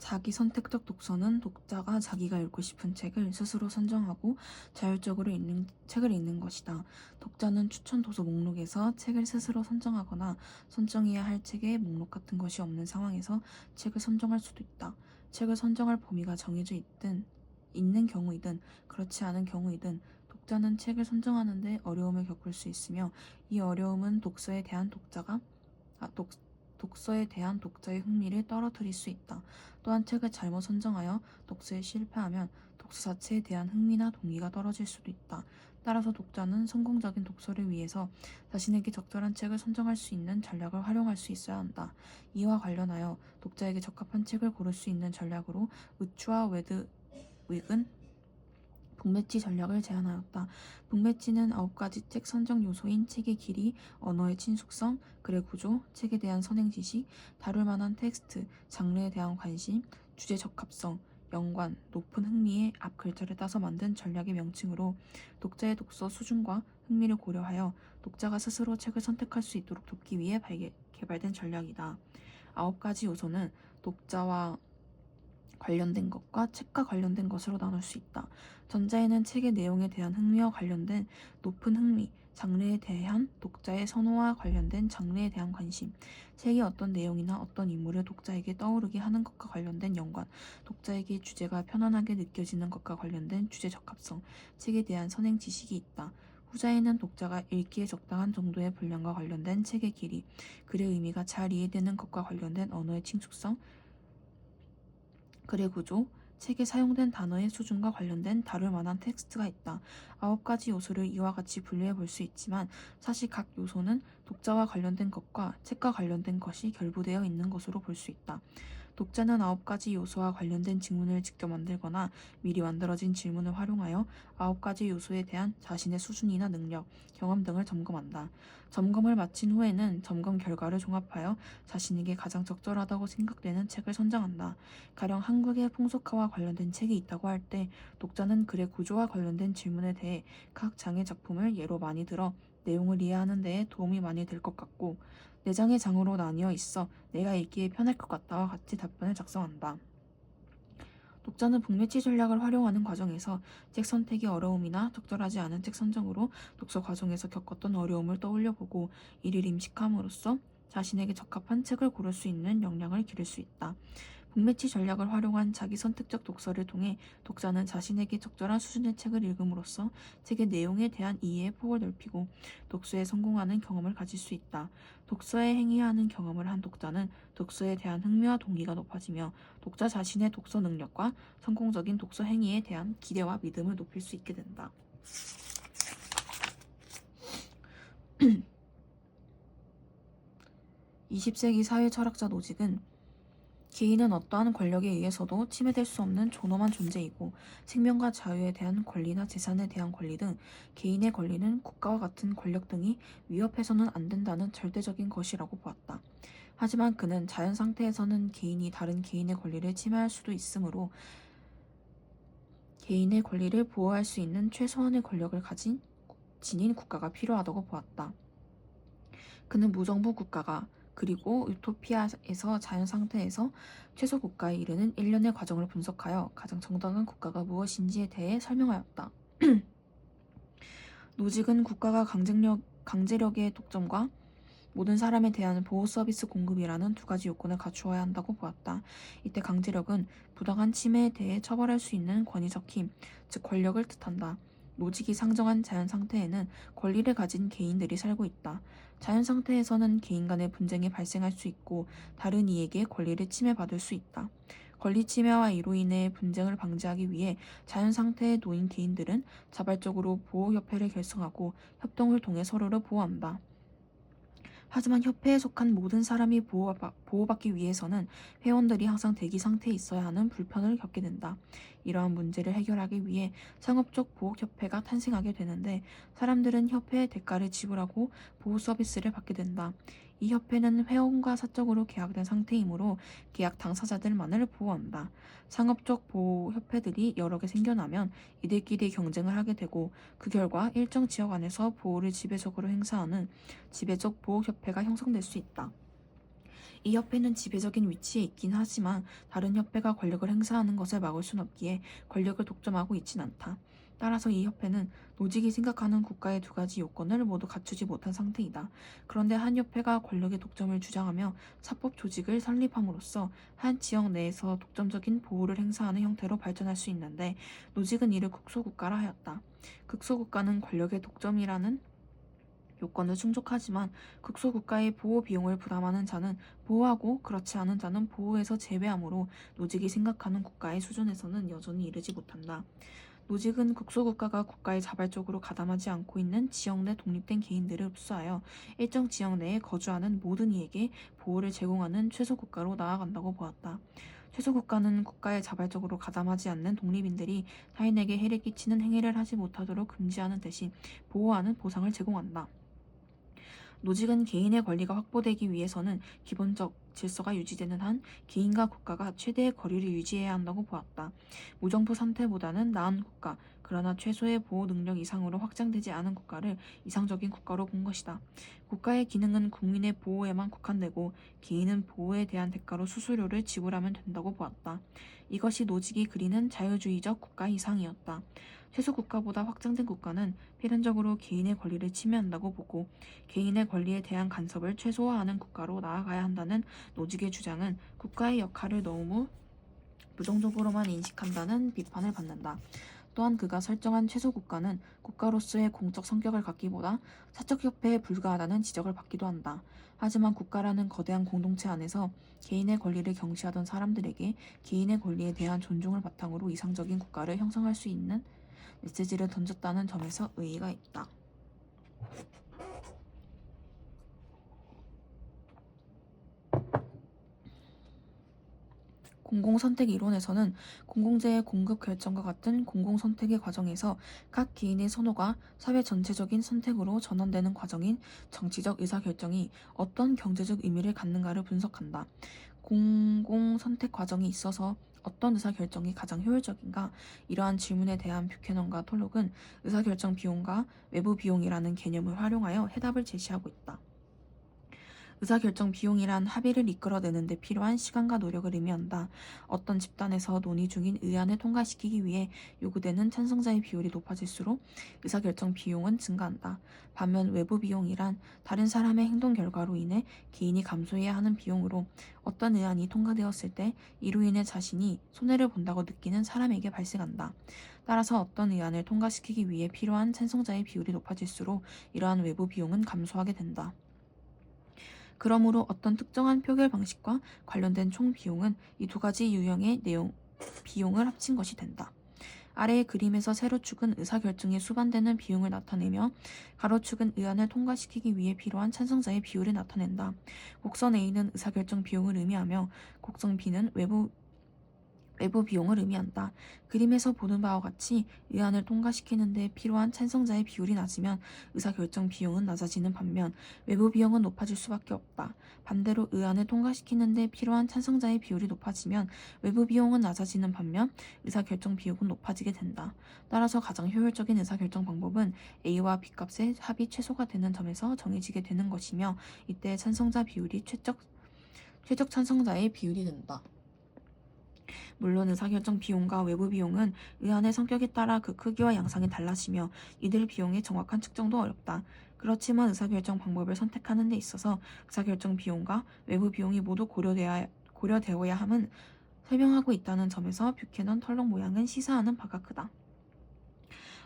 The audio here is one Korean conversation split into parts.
자기 선택적 독서는 독자가 자기가 읽고 싶은 책을 스스로 선정하고 자율적으로 책을 읽는 것이다. 독자는 추천 도서 목록에서 책을 스스로 선정하거나 선정해야 할 책의 목록 같은 것이 없는 상황에서 책을 선정할 수도 있다. 책을 선정할 범위가 정해져 있는 경우이든 그렇지 않은 경우이든 독자는 책을 선정하는데 어려움을 겪을 수 있으며 이 어려움은 독서에 대한 독자의 흥미를 떨어뜨릴 수 있다. 또한 책을 잘못 선정하여 독서에 실패하면 독서 자체에 대한 흥미나 동기가 떨어질 수도 있다. 따라서 독자는 성공적인 독서를 위해서 자신에게 적절한 책을 선정할 수 있는 전략을 활용할 수 있어야 한다. 이와 관련하여 독자에게 적합한 책을 고를 수 있는 전략으로 우츠와 웨드윅은 북매치 전략을 제안하였다. 북매치는 9가지 책 선정 요소인 책의 길이, 언어의 친숙성, 글의 구조, 책에 대한 선행 지식, 다룰 만한 텍스트, 장르에 대한 관심, 주제 적합성, 연관, 높은 흥미의 앞 글자를 따서 만든 전략의 명칭으로 독자의 독서 수준과 흥미를 고려하여 독자가 스스로 책을 선택할 수 있도록 돕기 위해 개발된 전략이다. 9가지 요소는 독자와 관련된 것과 책과 관련된 것으로 나눌 수 있다. 전자에는 책의 내용에 대한 흥미와 관련된 높은 흥미, 장르에 대한 독자의 선호와 관련된 장르에 대한 관심, 책이 어떤 내용이나 어떤 인물을 독자에게 떠오르게 하는 것과 관련된 연관, 독자에게 주제가 편안하게 느껴지는 것과 관련된 주제 적합성, 책에 대한 선행 지식이 있다. 후자에는 독자가 읽기에 적당한 정도의 분량과 관련된 책의 길이, 글의 의미가 잘 이해되는 것과 관련된 언어의 친숙성, 글의 구조, 책에 사용된 단어의 수준과 관련된 다룰 만한 텍스트가 있다. 9가지 요소를 이와 같이 분류해 볼 수 있지만 사실 각 요소는 독자와 관련된 것과 책과 관련된 것이 결부되어 있는 것으로 볼 수 있다. 독자는 9가지 요소와 관련된 질문을 직접 만들거나 미리 만들어진 질문을 활용하여 9가지 요소에 대한 자신의 수준이나 능력, 경험 등을 점검한다. 점검을 마친 후에는 점검 결과를 종합하여 자신에게 가장 적절하다고 생각되는 책을 선정한다. 가령 한국의 풍속화와 관련된 책이 있다고 할 때 독자는 글의 구조와 관련된 질문에 대해 각 장의 작품을 예로 많이 들어 내용을 이해하는 데에 도움이 많이 될 것 같고 4장의 장으로 나뉘어 있어 내가 읽기에 편할 것 같다와 같이 답변을 작성한다. 독자는 북매치 전략을 활용하는 과정에서 책 선택이 어려움이나 적절하지 않은 책 선정으로 독서 과정에서 겪었던 어려움을 떠올려보고 이를 임식함으로써 자신에게 적합한 책을 고를 수 있는 역량을 기를 수 있다. 북매치 전략을 활용한 자기 선택적 독서를 통해 독자는 자신에게 적절한 수준의 책을 읽음으로써 책의 내용에 대한 이해의 폭을 넓히고 독서에 성공하는 경험을 가질 수 있다. 독서에 행위하는 경험을 한 독자는 독서에 대한 흥미와 동기가 높아지며 독자 자신의 독서 능력과 성공적인 독서 행위에 대한 기대와 믿음을 높일 수 있게 된다. 20세기 사회 철학자 노직은 개인은 어떠한 권력에 의해서도 침해될 수 없는 존엄한 존재이고 생명과 자유에 대한 권리나 재산에 대한 권리 등 개인의 권리는 국가와 같은 권력 등이 위협해서는 안 된다는 절대적인 것이라고 보았다. 하지만 그는 자연 상태에서는 개인이 다른 개인의 권리를 침해할 수도 있으므로 개인의 권리를 보호할 수 있는 최소한의 권력을 가진 지닌 국가가 필요하다고 보았다. 그는 무정부 국가가 그리고 유토피아에서 자연 상태에서 최소 국가에 이르는 일련의 과정을 분석하여 가장 정당한 국가가 무엇인지에 대해 설명하였다. 노직은 국가가 강제력의 독점과 모든 사람에 대한 보호 서비스 공급이라는 2가지 요건을 갖추어야 한다고 보았다. 이때 강제력은 부당한 침해에 대해 처벌할 수 있는 권위적 힘, 즉 권력을 뜻한다. 노직이 상정한 자연 상태에는 권리를 가진 개인들이 살고 있다. 자연 상태에서는 개인 간의 분쟁이 발생할 수 있고 다른 이에게 권리를 침해받을 수 있다. 권리 침해와 이로 인해 분쟁을 방지하기 위해 자연 상태에 놓인 개인들은 자발적으로 보호협회를 결성하고 협동을 통해 서로를 보호한다. 하지만 협회에 속한 모든 사람이 보호받기 위해서는 회원들이 항상 대기 상태에 있어야 하는 불편을 겪게 된다. 이러한 문제를 해결하기 위해 상업적 보호협회가 탄생하게 되는데 사람들은 협회의 대가를 지불하고 보호 서비스를 받게 된다. 이 협회는 회원과 사적으로 계약된 상태이므로 계약 당사자들만을 보호한다. 상업적 보호협회들이 여러 개 생겨나면 이들끼리 경쟁을 하게 되고 그 결과 일정 지역 안에서 보호를 지배적으로 행사하는 지배적 보호협회가 형성될 수 있다. 이 협회는 지배적인 위치에 있긴 하지만 다른 협회가 권력을 행사하는 것을 막을 순 없기에 권력을 독점하고 있진 않다. 따라서 이 협회는 노직이 생각하는 국가의 두 가지 요건을 모두 갖추지 못한 상태이다. 그런데 한 협회가 권력의 독점을 주장하며 사법 조직을 설립함으로써 한 지역 내에서 독점적인 보호를 행사하는 형태로 발전할 수 있는데 노직은 이를 국소국가라 하였다. 극소국가는 권력의 독점이라는 요건을 충족하지만 극소국가의 보호 비용을 부담하는 자는 보호하고 그렇지 않은 자는 보호에서 제외하므로 노직이 생각하는 국가의 수준에서는 여전히 이르지 못한다. 노직은 극소국가가 국가에 자발적으로 가담하지 않고 있는 지역 내 독립된 개인들을 흡수하여 일정 지역 내에 거주하는 모든 이에게 보호를 제공하는 최소국가로 나아간다고 보았다. 최소국가는 국가에 자발적으로 가담하지 않는 독립인들이 타인에게 해를 끼치는 행위를 하지 못하도록 금지하는 대신 보호하는 보상을 제공한다. 노직은 개인의 권리가 확보되기 위해서는 기본적 질서가 유지되는 한 개인과 국가가 최대의 거리를 유지해야 한다고 보았다. 무정부 상태보다는 나은 국가, 그러나 최소의 보호 능력 이상으로 확장되지 않은 국가를 이상적인 국가로 본 것이다. 국가의 기능은 국민의 보호에만 국한되고 개인은 보호에 대한 대가로 수수료를 지불하면 된다고 보았다. 이것이 노직이 그리는 자유주의적 국가 이상이었다. 최소 국가보다 확장된 국가는 필연적으로 개인의 권리를 침해한다고 보고 개인의 권리에 대한 간섭을 최소화하는 국가로 나아가야 한다는 노직의 주장은 국가의 역할을 너무 부정적으로만 인식한다는 비판을 받는다. 또한 그가 설정한 최소 국가는 국가로서의 공적 성격을 갖기보다 사적 협회에 불과하다는 지적을 받기도 한다. 하지만 국가라는 거대한 공동체 안에서 개인의 권리를 경시하던 사람들에게 개인의 권리에 대한 존중을 바탕으로 이상적인 국가를 형성할 수 있는 메시지를 던졌다는 점에서 의의가 있다. 공공선택 이론에서는 공공재의 공급 결정과 같은 공공선택의 과정에서 각 개인의 선호가 사회 전체적인 선택으로 전환되는 과정인 정치적 의사결정이 어떤 경제적 의미를 갖는가를 분석한다. 공공선택 과정이 있어서 어떤 의사결정이 가장 효율적인가? 이러한 질문에 대한 뷰캐넌과 톨록은 의사결정 비용과 외부 비용이라는 개념을 활용하여 해답을 제시하고 있다. 의사결정 비용이란 합의를 이끌어내는 데 필요한 시간과 노력을 의미한다. 어떤 집단에서 논의 중인 의안을 통과시키기 위해 요구되는 찬성자의 비율이 높아질수록 의사결정 비용은 증가한다. 반면 외부 비용이란 다른 사람의 행동 결과로 인해 개인이 감수해야 하는 비용으로 어떤 의안이 통과되었을 때 이로 인해 자신이 손해를 본다고 느끼는 사람에게 발생한다. 따라서 어떤 의안을 통과시키기 위해 필요한 찬성자의 비율이 높아질수록 이러한 외부 비용은 감소하게 된다. 그러므로 어떤 특정한 표결 방식과 관련된 총 비용은 이 두 가지 유형의 비용을 합친 것이 된다. 아래의 그림에서 세로축은 의사결정에 수반되는 비용을 나타내며 가로축은 의안을 통과시키기 위해 필요한 찬성자의 비율을 나타낸다. 곡선 A는 의사결정 비용을 의미하며 곡선 B는 외부 비용을 의미한다. 그림에서 보는 바와 같이 의안을 통과시키는 데 필요한 찬성자의 비율이 낮으면 의사결정 비용은 낮아지는 반면 외부 비용은 높아질 수밖에 없다. 반대로 의안을 통과시키는 데 필요한 찬성자의 비율이 높아지면 외부 비용은 낮아지는 반면 의사결정 비용은 높아지게 된다. 따라서 가장 효율적인 의사결정 방법은 A와 B값의 합이 최소가 되는 점에서 정해지게 되는 것이며 이때 찬성자 비율이 최적 찬성자의 비율이 된다. 물론 의사결정 비용과 외부 비용은 의안의 성격에 따라 그 크기와 양상이 달라지며 이들 비용의 정확한 측정도 어렵다. 그렇지만 의사결정 방법을 선택하는 데 있어서 의사결정 비용과 외부 비용이 모두 고려되어야 함은 설명하고 있다는 점에서 뷰캐넌 털록 모양은 시사하는 바가 크다.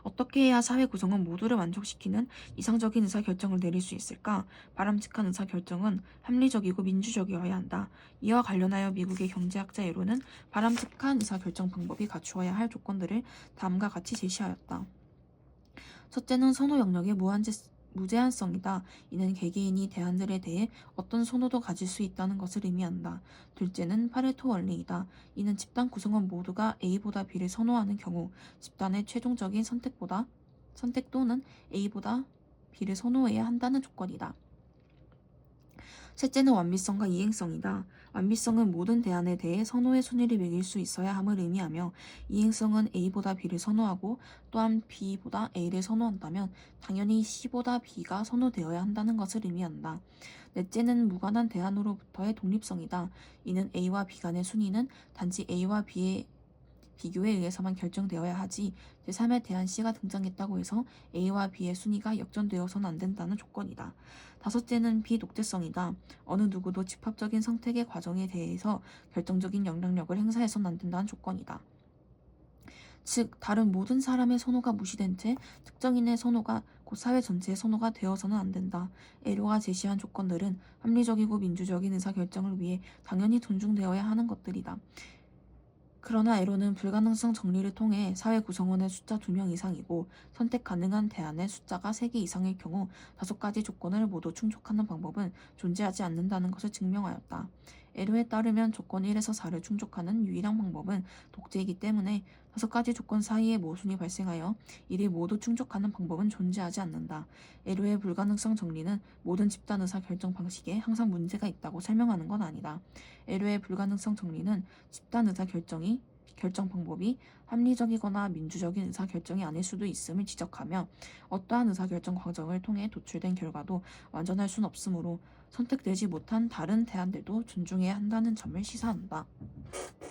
어떻게 해야 사회 구성원 모두를 만족시키는 이상적인 의사결정을 내릴 수 있을까? 바람직한 의사결정은 합리적이고 민주적이어야 한다. 이와 관련하여 미국의 경제학자 예로는 바람직한 의사결정 방법이 갖추어야 할 조건들을 다음과 같이 제시하였다. 첫째는 선호 영역의 무제한성이다. 이는 개개인이 대안들에 대해 어떤 선호도 가질 수 있다는 것을 의미한다. 둘째는 파레토 원리이다. 이는 집단 구성원 모두가 A보다 B를 선호하는 경우 집단의 최종적인 선택 또는 A보다 B를 선호해야 한다는 조건이다. 셋째는 완비성과 이행성이다. 완비성은 모든 대안에 대해 선호의 순위를 매길 수 있어야 함을 의미하며, 이행성은 A보다 B를 선호하고 또한 B보다 A를 선호한다면 당연히 C보다 B가 선호되어야 한다는 것을 의미한다. 넷째는 무관한 대안으로부터의 독립성이다. 이는 A와 B 간의 순위는 단지 A와 B의 비교에 의해서만 결정되어야 하지, 제3의 대안 C가 등장했다고 해서 A와 B의 순위가 역전되어서는 안 된다는 조건이다. 다섯째는 비독재성이다. 어느 누구도 집합적인 선택의 과정에 대해서 결정적인 영향력을 행사해서는 안 된다는 조건이다. 즉, 다른 모든 사람의 선호가 무시된 채 특정인의 선호가 곧 사회 전체의 선호가 되어서는 안 된다. 에로가 제시한 조건들은 합리적이고 민주적인 의사결정을 위해 당연히 존중되어야 하는 것들이다. 그러나 에로는 불가능성 정리를 통해 사회 구성원의 숫자 2명 이상이고 선택 가능한 대안의 숫자가 3개 이상일 경우 5가지 조건을 모두 충족하는 방법은 존재하지 않는다는 것을 증명하였다. 에로에 따르면 조건 1에서 4를 충족하는 유일한 방법은 독재이기 때문에 5가지 조건 사이에 모순이 발생하여 이를 모두 충족하는 방법은 존재하지 않는다. 에로의 불가능성 정리는 모든 집단 의사 결정 방식에 항상 문제가 있다고 설명하는 건 아니다. 에로의 불가능성 정리는 집단 의사 결정 방법이 합리적이거나 민주적인 의사결정이 아닐 수도 있음을 지적하며, 어떠한 의사결정 과정을 통해 도출된 결과도 완전할 순 없으므로 선택되지 못한 다른 대안들도 존중해야 한다는 점을 시사한다.